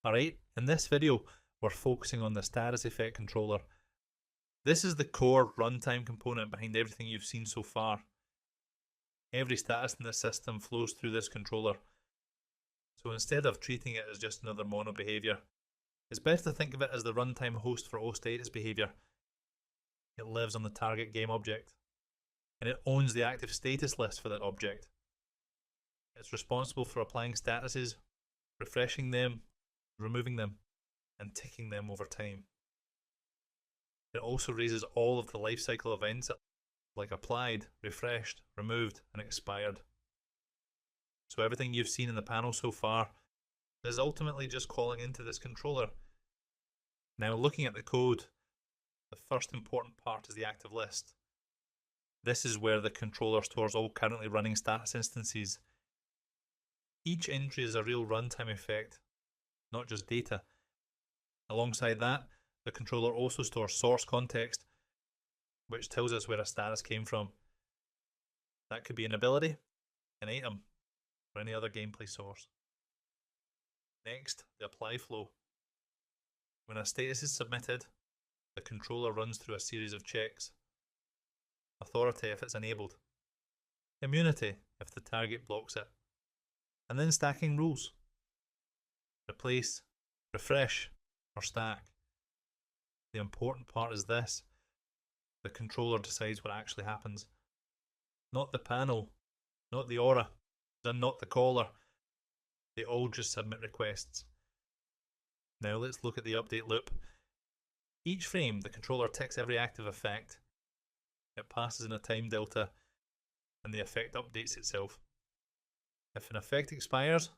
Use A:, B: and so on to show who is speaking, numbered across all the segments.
A: Alright, in this video we're focusing on the status effect controller. This is the core runtime component behind everything you've seen so far. Every status in the system flows through this controller. So instead of treating it as just another mono behaviour, it's better to think of it as the runtime host for all status behaviour. It lives on the target game object, and it owns the active status list for that object. It's responsible for applying statuses, refreshing them, removing them, and ticking them over time. It also raises all of the lifecycle events like applied, refreshed, removed, and expired. So everything you've seen in the panel so far is ultimately just calling into this controller. Now looking at the code, the first important part is the active list. This is where the controller stores all currently running status instances. Each entry is a real runtime effect, not just data. Alongside that, the controller also stores source context, which tells us where a status came from. That could be an ability, an item, or any other gameplay source. Next, the apply flow. When a status is submitted, the controller runs through a series of checks. Authority if it's enabled. Immunity if the target blocks it. And then stacking rules. Replace, refresh, or stack. The important part is this. The controller decides what actually happens. Not the panel, not the aura, and not the caller. They all just submit requests. Now let's look at the update loop. Each frame, the controller ticks every active effect. It passes in a time delta, and the effect updates itself. If an effect expires,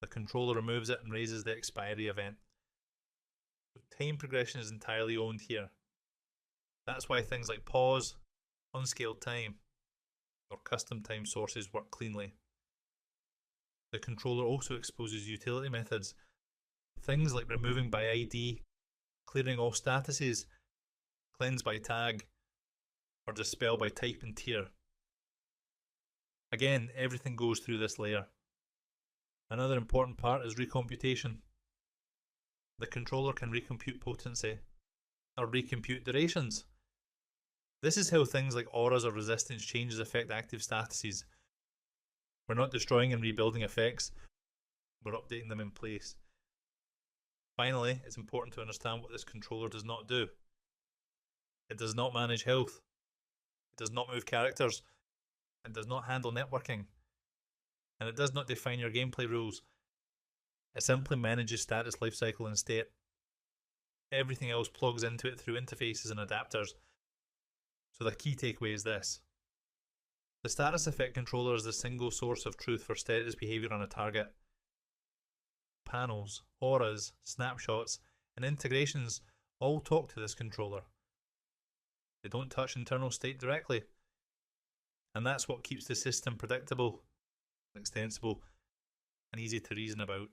A: the controller removes it and raises the expiry event. Time progression is entirely owned here. That's why things like pause, unscaled time, or custom time sources work cleanly. The controller also exposes utility methods, things like removing by ID, clearing all statuses, cleanse by tag, or dispel by type and tier. Again, everything goes through this layer. Another important part is recomputation. The controller can recompute potency, or recompute durations. This is how things like auras or resistance changes affect active statuses. We're not destroying and rebuilding effects, we're updating them in place. Finally, it's important to understand what this controller does not do. It does not manage health. It does not move characters. It does not handle networking. And it does not define your gameplay rules. It simply manages status lifecycle and state. Everything else plugs into it through interfaces and adapters. So the key takeaway is this. The status effect controller is the single source of truth for status behaviour on a target. Panels, auras, snapshots, and integrations all talk to this controller. They don't touch internal state directly. And that's what keeps the system predictable, extensible, and easy to reason about.